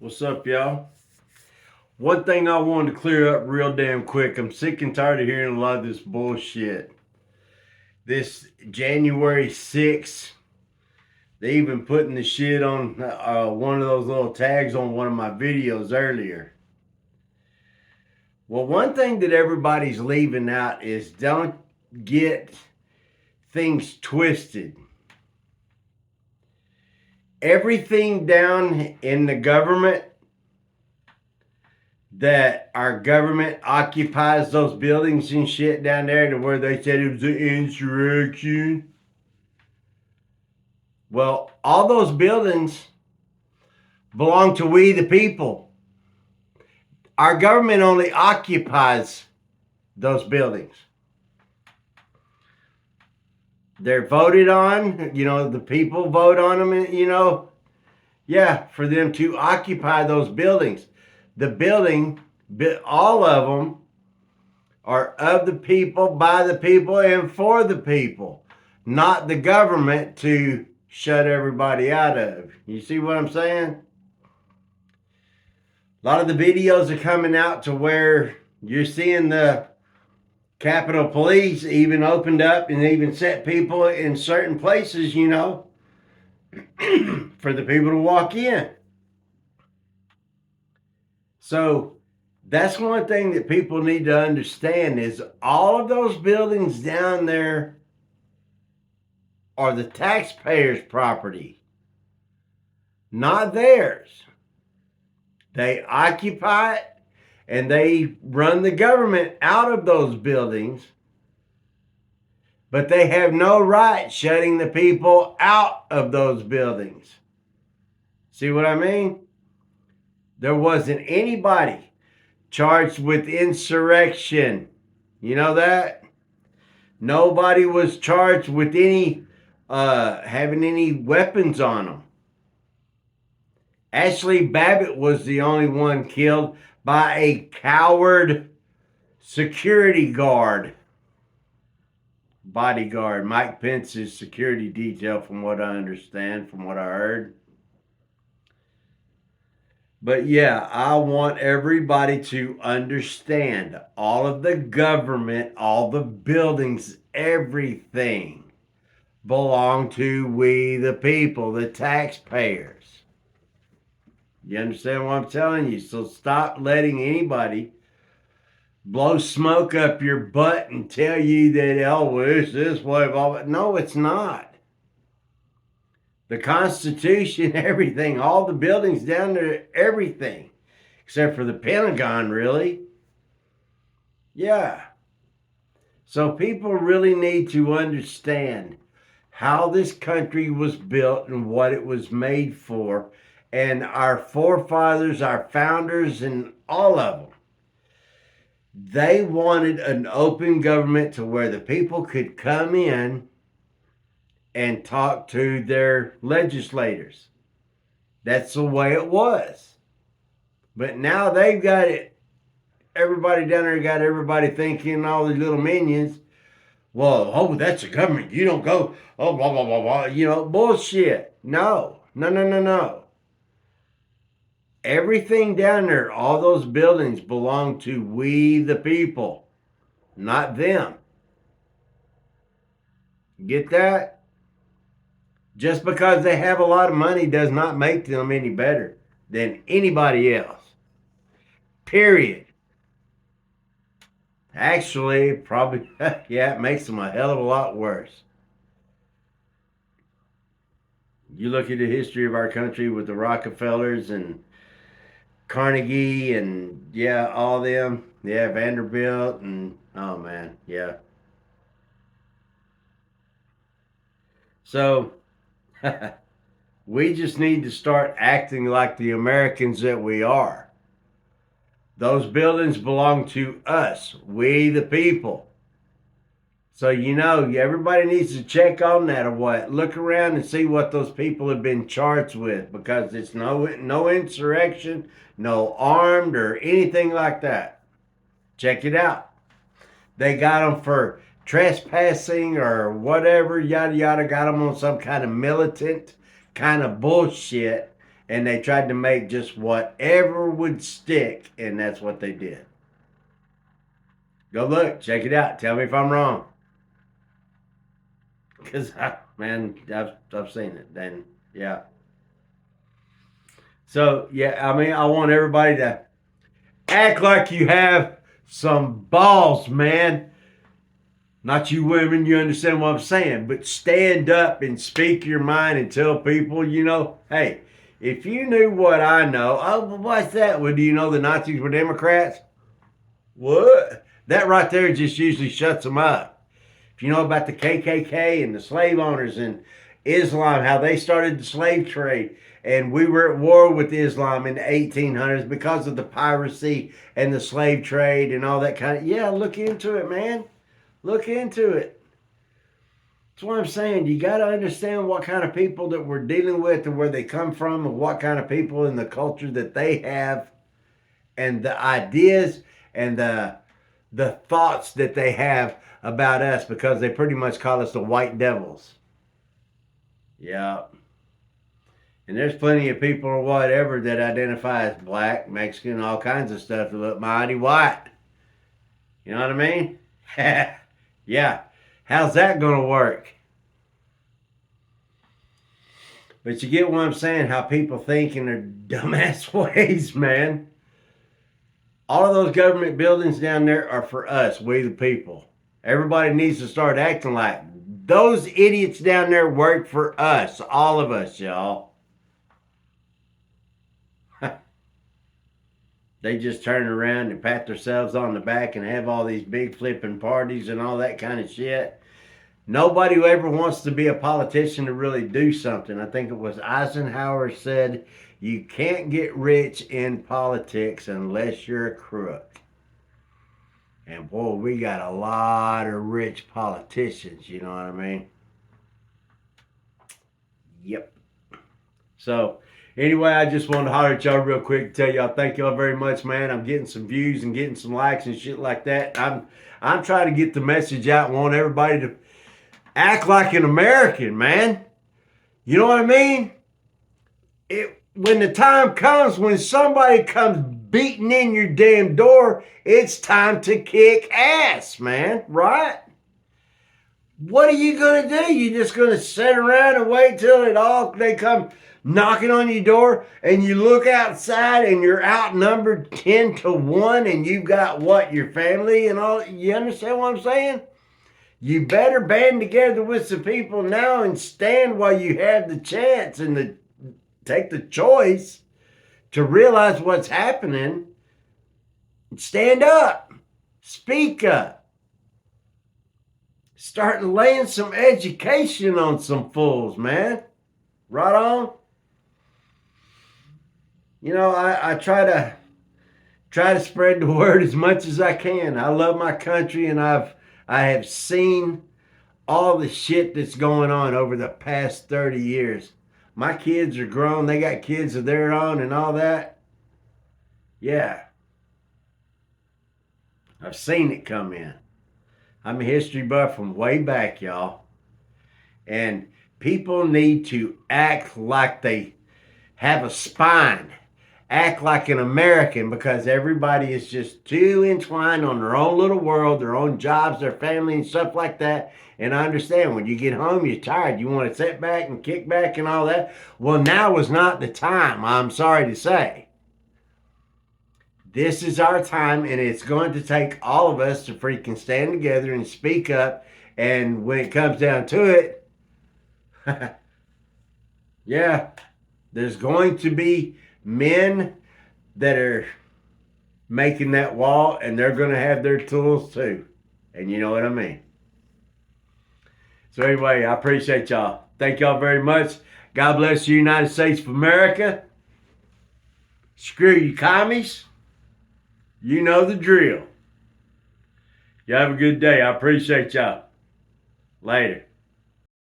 What's up, y'all? One thing I wanted to clear up real damn quick. I'm sick and tired of hearing a lot of this bullshit. This January 6th, they even putting the shit on one of those little tags on one of my videos earlier. Well, one thing that everybody's leaving out is don't get things twisted. Everything down in the government that our government occupies those buildings and shit down there to where they said it was an insurrection. Well, all those buildings belong to we the people. Our government only occupies those buildings. They're voted on, the people vote on them, for them to occupy those buildings. The building, all of them, are of the people, by the people, and for the people, not the government to shut everybody out of. You see what I'm saying? A lot of the videos are coming out to where you're seeing the Capitol Police even opened up and even set people in certain places, for the people to walk in. So that's one thing that people need to understand is all of those buildings down there are the taxpayers' property, not theirs. They occupy it and they run the government out of those buildings, but they have no right shutting the people out of those buildings. See what I mean? There wasn't anybody charged with insurrection. You know that? Nobody was charged with any having any weapons on them. Ashley Babbitt was the only one killed by a coward security guard. Bodyguard. Mike Pence's security detail, from what I understand, from what I heard. But yeah, I want everybody to understand all of the government, all the buildings, everything belong to we the people, the taxpayers. You understand what I'm telling you? So stop letting anybody blow smoke up your butt and tell you that, oh, it's this way, blah, blah. No, it's not. The Constitution, everything, all the buildings down there, everything, except for the Pentagon, really. Yeah. So people really need to understand how this country was built and what it was made for. And our forefathers, our founders, and all of them, they wanted an open government to where the people could come in and talk to their legislators. That's the way it was. But now they've got it. Everybody down there got everybody thinking, all these little minions, well, oh, that's the government. You don't go, oh, blah, blah, blah, blah. Bullshit. No. Everything down there, all those buildings belong to we the people, not them. Get that? Just because they have a lot of money does not make them any better than anybody else. Period. Actually, probably, yeah, it makes them a hell of a lot worse. You look at the history of our country with the Rockefellers and Carnegie and, yeah, all them. Yeah, Vanderbilt and, oh man, yeah. So, we just need to start acting like the Americans that we are. Those buildings belong to us, we the people. So, everybody needs to check on that or what. Look around and see what those people have been charged with, because it's no insurrection, no armed or anything like that. Check it out. They got them for trespassing or whatever, yada yada, got them on some kind of militant kind of bullshit. and they tried to make just whatever would stick, and that's what they did. Go look, check it out. Tell me if I'm wrong. Because, man, I've seen it. And, yeah. So, yeah, I mean, I want everybody to act like you have some balls, man. Not you women, you understand what I'm saying, but stand up and speak your mind and tell people, hey, if you knew what I know, oh, what's that? Well, do you know the Nazis were Democrats? What? That right there just usually shuts them up. If you know about the KKK and the slave owners and Islam, how they started the slave trade, and we were at war with Islam in the 1800s because of the piracy and the slave trade and all that kind of. Yeah, look into it, man. Look into it. That's what I'm saying. You got to understand what kind of people that we're dealing with and where they come from and what kind of people in the culture that they have and the ideas and the thoughts that they have about us, because they pretty much call us the white devils. Yeah. And there's plenty of people or whatever that identify as black, Mexican, all kinds of stuff that look mighty white. You know what I mean? Yeah. How's that going to work? But you get what I'm saying, how people think in their dumbass ways, man. All of those government buildings down there are for us, we the people. Everybody needs to start acting like those idiots down there work for us, all of us, y'all. They just turn around and pat themselves on the back and have all these big flipping parties and all that kind of shit. Nobody who ever wants to be a politician to really do something. I think it was Eisenhower said, you can't get rich in politics unless you're a crook. And boy, we got a lot of rich politicians, you know what I mean? Yep. So, anyway, I just wanted to holler at y'all real quick to tell y'all thank y'all very much, man. I'm getting some views and getting some likes and shit like that. I'm trying to get the message out and want everybody to act like an American, man. You know what I mean? When the time comes, when somebody comes beating in your damn door, it's time to kick ass, man, right? What are you going to do? You just going to sit around and wait till they come knocking on your door and you look outside and you're outnumbered 10 to 1 and you've got what, your family and all? You understand what I'm saying? You better band together with some people now and stand while you have the chance and take the choice to realize what's happening. Stand up. Speak up. Start laying some education on some fools, man. Right on. I try to spread the word as much as I can. I love my country, and I have seen all the shit that's going on over the past 30 years. My kids are grown. They got kids of their own and all that. Yeah. I've seen it come in. I'm a history buff from way back, y'all. And people need to act like they have a spine. Act like an American, because everybody is just too entwined on their own little world, their own jobs, their family and stuff like that. And I understand when you get home, you're tired. You want to sit back and kick back and all that. Well, now is not the time, I'm sorry to say. This is our time, and it's going to take all of us to freaking stand together and speak up. And when it comes down to it, yeah, there's going to be men that are making that wall, and they're going to have their tools too. And you know what I mean? So anyway, I appreciate y'all. Thank y'all very much. God bless the United States of America. Screw you commies. You know the drill. You have a good day. I appreciate y'all. Later.